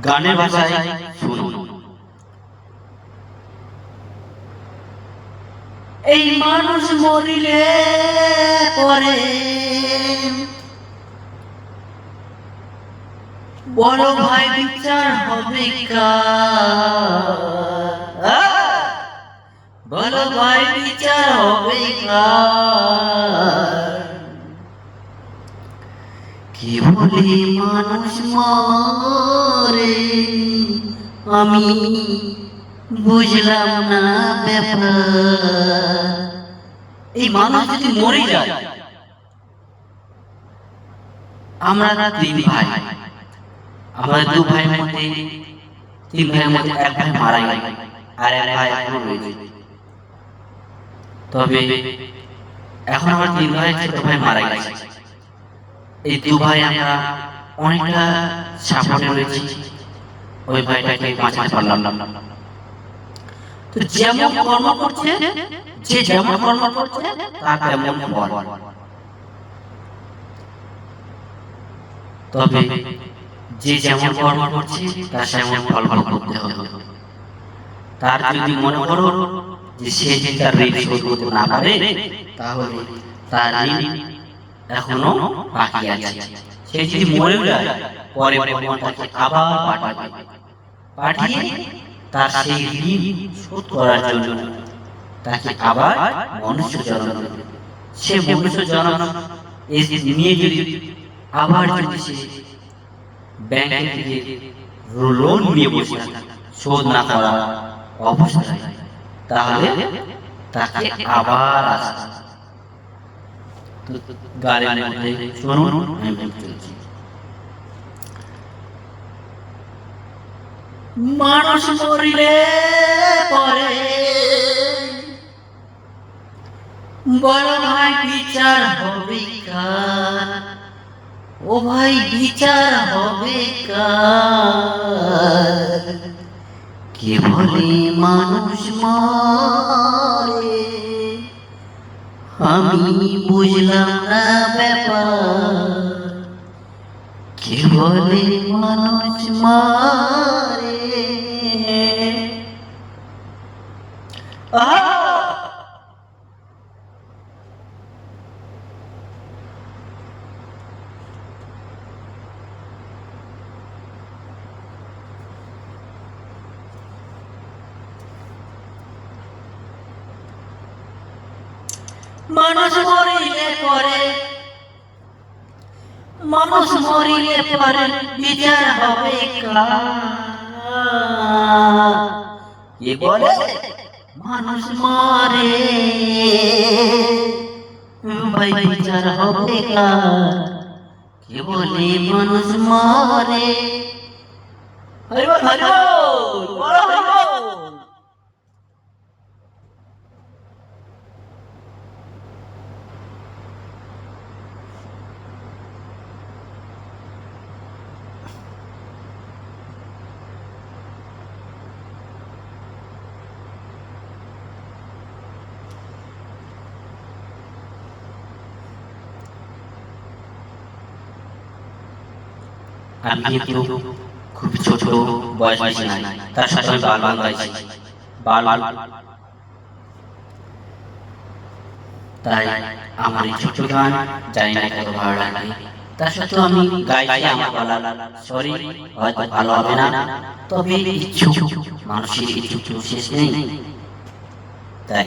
গানের ভাষায় শুনুন। এই মানুষ মরিলে পরে বড় ভাই বিচার হবে কার? বড় ভাই বিচার হবে কার? কি বলে মানুষ মরে আমি বুঝলাম না ব্যাপার। এই মানুষ যদি মরে যায়, আমরা তিন ভাই, আমাদের দু ভাইয়ের মধ্যে, তিন ভাইয়ের মধ্যে এক ভাই মারা গেল আর এক ভাই এখনো রয়েছে। তবে এখন আমার তিন ভাই ছোট ভাই মারা গেছে, এই দু ভাই আমরা অনেকটা সাপোর্টে রয়েছি, ওই ভাইটাকে বাঁচাতে পারলাম না। তো যেমন কর্ম করছে, যে যেমন কর্ম করছে তার তেমন ফল। তবে যে যেমন কর্ম করছে তার সেমন ফল ভোগ করতে হবে। তার যদি মনে করো যে সে যদি তার ঋণ শোধ করতে না পারে, তাহলে তার ঋণ এখনো বাকি আছে। সে যদি মরে যায়, পরে ভগবান তাকে আবার পাঠিয়ে তার সেই ঋণ শোধ করার জন্য তাকে আবার মনুষ্য জন্ম দেবে। সে মনুষ্য জন্ম নিয়ে যদি আবার যদি সে ব্যাংক থেকে লোন নিয়ে বসে শোধ না করা অবস্থায়, তাহলে তাকে আবার আসতে গাড়ির মধ্যে শুনুন। মানুষ মরিলে পরে বড় ভাই বিচার হবে কার? ও ভাই বিচার হবে কার? কে বলে মানুষ মরে আমি বুঝলাম না ব্যাপার। কে বলে মানুষ মরে মানুষ মরিলে পরে, মানুষ মরিলে পরে বিচার হবে কার? কে বলে মানুষ মরে ভাই বিচার হবে কার? কে বলে মানুষ মরে? হরি বল, হরি বল, বলো হরি বল। আমি কিন্তু খুব ছোট বয়স বেশি নাই, তার সাথে আমি বাল গাইছি, বাল। তাই আমার এই ছোট গান জানি না কত ভালো লাগে, তার সাথে আমি গাইছি। আমার গলা সরি হয়তো ভালো হবে না, তবে ইচ্ছুক মানুষের ইচ্ছুক শেষ নেই। তাই